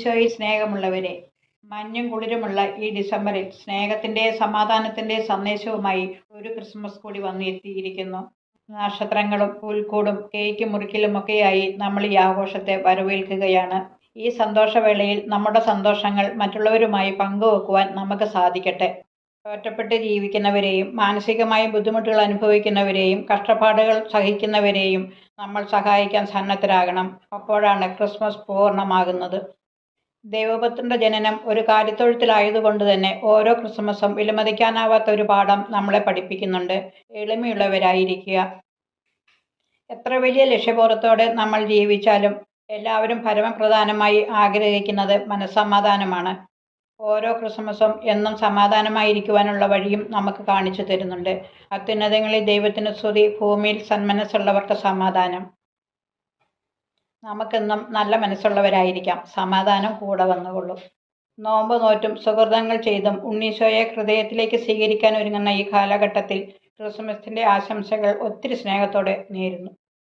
ഈശോയിൽ സ്നേഹമുള്ളവരെ, മഞ്ഞും കുളിരുമുള്ള ഈ ഡിസംബറിൽ സ്നേഹത്തിൻ്റെ സമാധാനത്തിൻ്റെ സന്ദേശവുമായി ഒരു ക്രിസ്മസ് കൂടി വന്നെത്തിയിരിക്കുന്നു. നക്ഷത്രങ്ങളും പുൽക്കൂടും കേക്ക് മുറിക്കലുമൊക്കെയായി നമ്മൾ ഈ ആഘോഷത്തെ വരവേൽക്കുകയാണ്. ഈ സന്തോഷവേളയിൽ നമ്മുടെ സന്തോഷങ്ങൾ മറ്റുള്ളവരുമായി പങ്കുവെക്കുവാൻ നമുക്ക് സാധിക്കട്ടെ. ഒറ്റപ്പെട്ട് ജീവിക്കുന്നവരെയും മാനസികമായ ബുദ്ധിമുട്ടുകൾ അനുഭവിക്കുന്നവരെയും കഷ്ടപ്പാടുകൾ സഹിക്കുന്നവരെയും നമ്മൾ സഹായിക്കാൻ സന്നദ്ധരാകണം. അപ്പോഴാണ് ക്രിസ്മസ് പൂർണ്ണമാകുന്നത്. ദൈവപുത്രന്റെ ജനനം ഒരു കാര്യത്തൊഴുത്തിലായതുകൊണ്ട് തന്നെ ഓരോ ക്രിസ്മസും വിലമതിക്കാനാവാത്ത ഒരു പാഠം നമ്മളെ പഠിപ്പിക്കുന്നുണ്ട്. എളിമയുള്ളവരായിരിക്കുക. എത്ര വലിയ ലക്ഷ്യബോധത്തോടെ നമ്മൾ ജീവിച്ചാലും എല്ലാവരും പരമപ്രധാനമായി ആഗ്രഹിക്കുന്നത് മനസ്സമാധാനമാണ്. ഓരോ ക്രിസ്മസും എന്നും സമാധാനമായിരിക്കുവാനുള്ള വഴിയും നമുക്ക് കാണിച്ചു തരുന്നുണ്ട്. അത്യുന്നതങ്ങളിൽ ദൈവത്തിന് സ്തുതി, ഭൂമിയിൽ സന്മനസ്സുള്ളവർക്ക് സമാധാനം. നമുക്കെന്നും നല്ല മനസ്സുള്ളവരായിരിക്കാം. സമാധാനം കൂടെ വന്നുകൊള്ളും. നോമ്പ് നോറ്റും സുഹൃതങ്ങൾ ചെയ്തും ഉണ്ണീശോയെ ഹൃദയത്തിലേക്ക് സ്വീകരിക്കാൻ ഒരുങ്ങുന്ന ഈ കാലഘട്ടത്തിൽ ക്രിസ്മസിൻ്റെ ആശംസകൾ ഒത്തിരി സ്നേഹത്തോടെ നേരുന്നു.